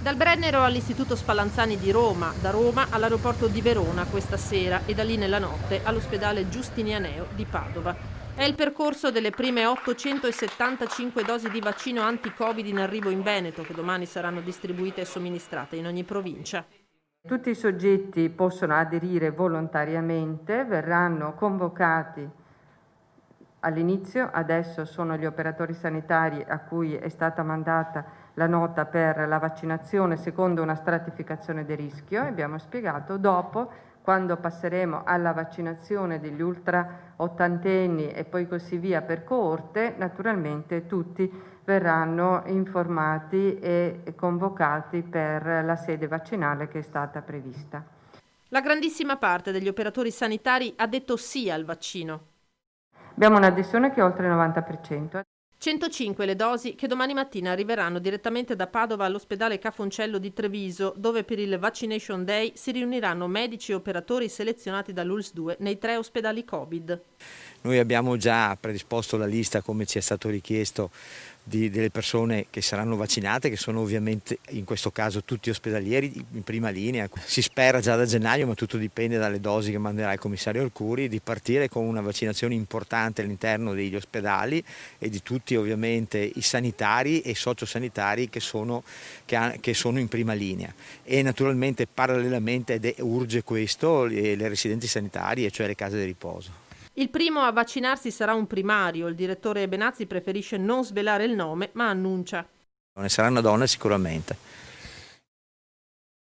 Dal Brennero all'Istituto Spallanzani di Roma, da Roma all'aeroporto di Verona questa sera e da lì nella notte all'ospedale Giustinianeo di Padova. È il percorso delle prime 875 dosi di vaccino anti-Covid in arrivo in Veneto, che domani saranno distribuite e somministrate in ogni provincia. Tutti i soggetti possono aderire volontariamente, verranno convocati all'inizio, adesso sono gli operatori sanitari a cui è stata mandata la nota per la vaccinazione secondo una stratificazione di rischio, abbiamo spiegato, dopo quando passeremo alla vaccinazione degli ultra ottantenni e poi così via per coorte, naturalmente tutti verranno informati e convocati per la sede vaccinale che è stata prevista. La grandissima parte degli operatori sanitari ha detto sì al vaccino. Abbiamo un'adesione che è oltre il 90%. 105 le dosi che domani mattina arriveranno direttamente da Padova all'ospedale Cafoncello di Treviso, dove per il Vaccination Day si riuniranno medici e operatori selezionati dall'ULSS 2 nei 3 ospedali Covid. Noi abbiamo già predisposto la lista, come ci è stato richiesto, delle persone che saranno vaccinate, che sono ovviamente in questo caso tutti ospedalieri in prima linea. Si spera già da gennaio, ma tutto dipende dalle dosi che manderà il commissario Arcuri, di partire con una vaccinazione importante all'interno degli ospedali e di tutti ovviamente i sanitari e i sociosanitari che sono in prima linea. E naturalmente parallelamente, ed urge questo, le residenti sanitarie, cioè le case di riposo. Il primo a vaccinarsi sarà un primario. Il direttore Benazzi preferisce non svelare il nome, ma annuncia. Sarà una donna sicuramente.